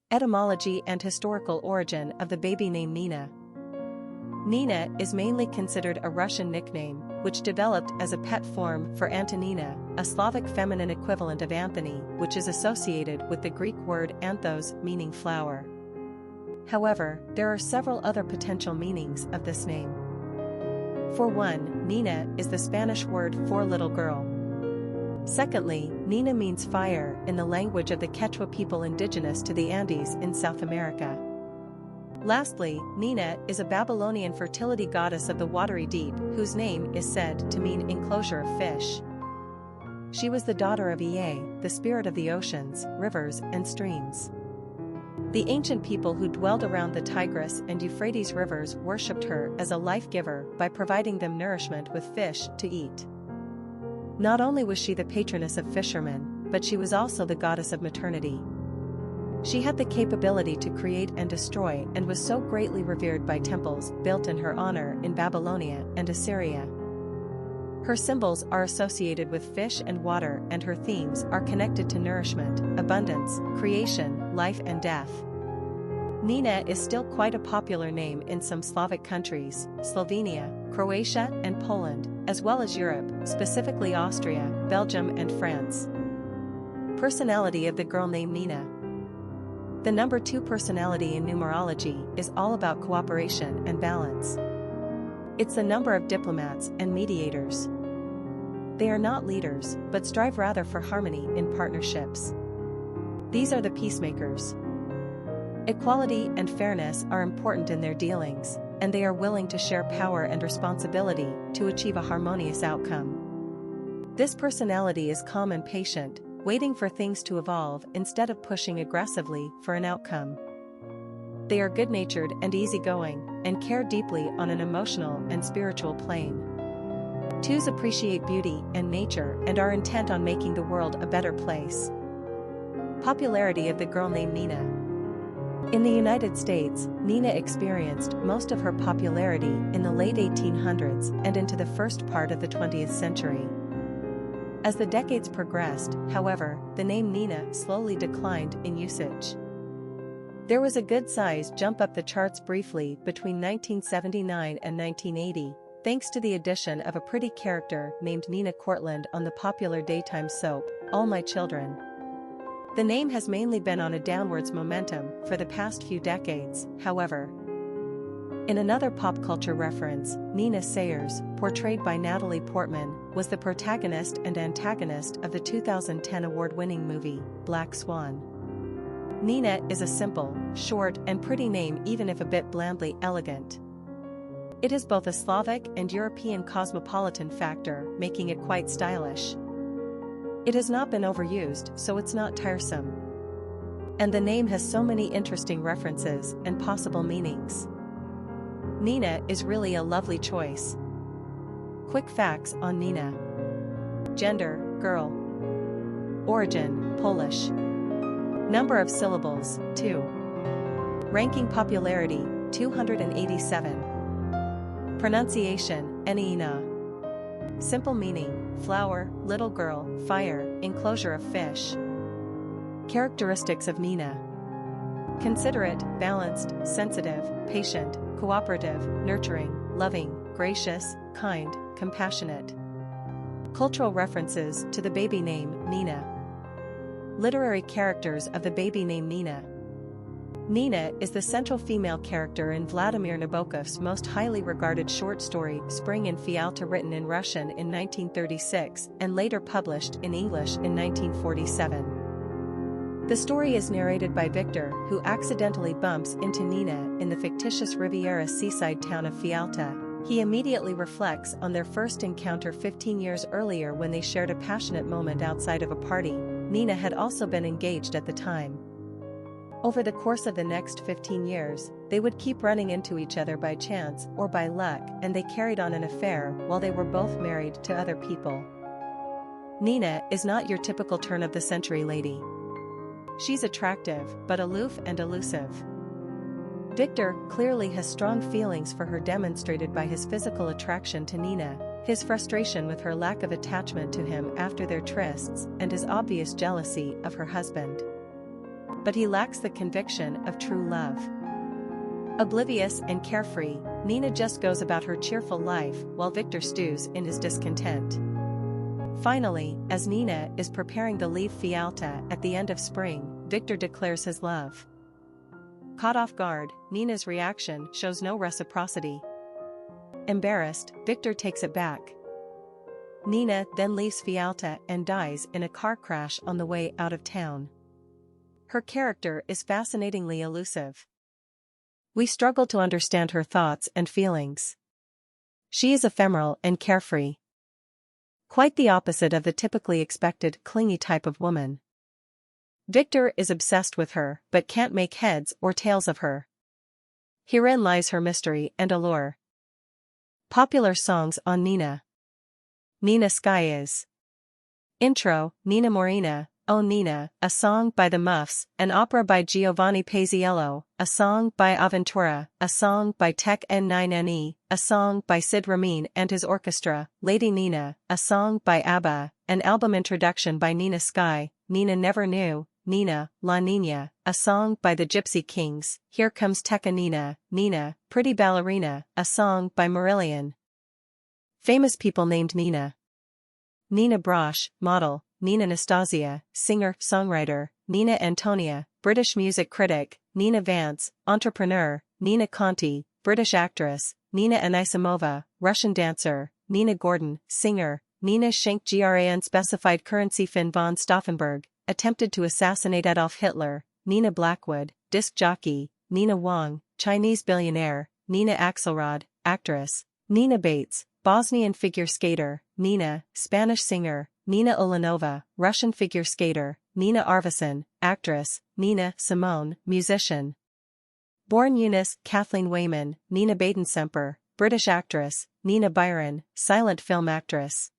Etymology and historical origin of the baby name Nina. Nina is mainly considered a Russian nickname, which developed as a pet form for Antonina, a Slavic feminine equivalent of Anthony, which is associated with the Greek word anthos, meaning flower. However, there are several other potential meanings of this name. For one, Nina is the Spanish word for little girl. Secondly, Nina means fire in the language of the Quechua people indigenous to the Andes in South America. Lastly, Nina is a Babylonian fertility goddess of the watery deep, whose name is said to mean enclosure of fish. She was the daughter of Ea, the spirit of the oceans, rivers, and streams. The ancient people who dwelled around the Tigris and Euphrates rivers worshipped her as a life-giver by providing them nourishment with fish to eat. Not only was she the patroness of fishermen, but she was also the goddess of maternity. She had the capability to create and destroy and was so greatly revered by temples built in her honor in Babylonia and Assyria. Her symbols are associated with fish and water, and her themes are connected to nourishment, abundance, creation, life and death. Nina is still quite a popular name in some Slavic countries, Slovenia, Croatia and Poland, as well as Europe, specifically Austria, Belgium and France. Personality of the girl named Nina. The number 2 personality in numerology is all about cooperation and balance. It's the number of diplomats and mediators. They are not leaders, but strive rather for harmony in partnerships. These are the peacemakers. Equality and fairness are important in their dealings, and they are willing to share power and responsibility to achieve a harmonious outcome. This personality is calm and patient, waiting for things to evolve instead of pushing aggressively for an outcome. They are good-natured and easygoing, and care deeply on an emotional and spiritual plane. 2s appreciate beauty and nature and are intent on making the world a better place. Popularity of the girl named Nina. In the United States, Nina experienced most of her popularity in the late 1800s and into the first part of the 20th century. As the decades progressed, however, the name Nina slowly declined in usage. There was a good-sized jump up the charts briefly between 1979 and 1980, thanks to the addition of a pretty character named Nina Cortlandt on the popular daytime soap, All My Children. The name has mainly been on a downwards momentum for the past few decades, however. In another pop culture reference, Nina Sayers, portrayed by Natalie Portman, was the protagonist and antagonist of the 2010 award-winning movie, Black Swan. Nina is a simple, short, and pretty name, even if a bit blandly elegant. It has both a Slavic and European cosmopolitan factor, making it quite stylish. It has not been overused, so it's not tiresome. And the name has so many interesting references and possible meanings. Nina is really a lovely choice. Quick facts on Nina. Gender, girl. Origin, Polish. Number of syllables, 2. Ranking popularity, 287. Pronunciation, Nina. Simple meaning, flower, little girl, fire, enclosure of fish. Characteristics of Nina. Considerate, balanced, sensitive, patient, cooperative, nurturing, loving, gracious, kind, compassionate. Cultural references to the baby name, Nina. Literary characters of the baby name Nina. Nina is the central female character in Vladimir Nabokov's most highly regarded short story, Spring in Fialta, written in Russian in 1936 and later published in English in 1947. The story is narrated by Victor, who accidentally bumps into Nina in the fictitious Riviera seaside town of Fialta. He immediately reflects on their first encounter 15 years earlier when they shared a passionate moment outside of a party. Nina had also been engaged at the time. Over the course of the next 15 years, they would keep running into each other by chance or by luck, and they carried on an affair while they were both married to other people. Nina is not your typical turn-of-the-century lady. She's attractive, but aloof and elusive. Victor clearly has strong feelings for her, demonstrated by his physical attraction to Nina, his frustration with her lack of attachment to him after their trysts, and his obvious jealousy of her husband. but he lacks the conviction of true love. Oblivious and carefree, Nina just goes about her cheerful life while Victor stews in his discontent. Finally, as Nina is preparing to leave Fialta at the end of spring, Victor declares his love. Caught off guard, Nina's reaction shows no reciprocity. Embarrassed, Victor takes it back. Nina then leaves Fialta and dies in a car crash on the way out of town. Her character is fascinatingly elusive. We struggle to understand her thoughts and feelings. She is ephemeral and carefree. Quite the opposite of the typically expected clingy type of woman. Victor is obsessed with her but can't make heads or tails of her. Herein lies her mystery and allure. Popular songs on Nina. Nina Sky is. Intro, Nina Morena, Oh Nina, a song by the Muffs, an opera by Giovanni Paisiello, a song by Aventura, a song by Tech N9NE, a song by Sid Ramin and his orchestra, Lady Nina, a song by ABBA, an album introduction by Nina Sky, Nina Never Knew, Nina, La Nina, a song by the Gypsy Kings, Here Comes Tekka Nina, Nina, Pretty Ballerina, a song by Marillion. Famous people named Nina. Nina Brosh, model, Nina Nastasia, singer-songwriter, Nina Antonia, British music critic, Nina Vance, entrepreneur, Nina Conti, British actress, Nina Anisimova, Russian dancer, Nina Gordon, singer, Nina Schenk GRAN specified currency Finn von Stauffenberg, attempted to assassinate Adolf Hitler, Nina Blackwood, disc jockey, Nina Wong, Chinese billionaire, Nina Axelrod, actress, Nina Bates, Bosnian figure skater, Nina, Spanish singer, Nina Ulanova, Russian figure skater, Nina Arvidsson, actress, Nina Simone, musician. Born Eunice Kathleen Wayman, Nina Baden-Semper, British actress, Nina Byron, silent film actress.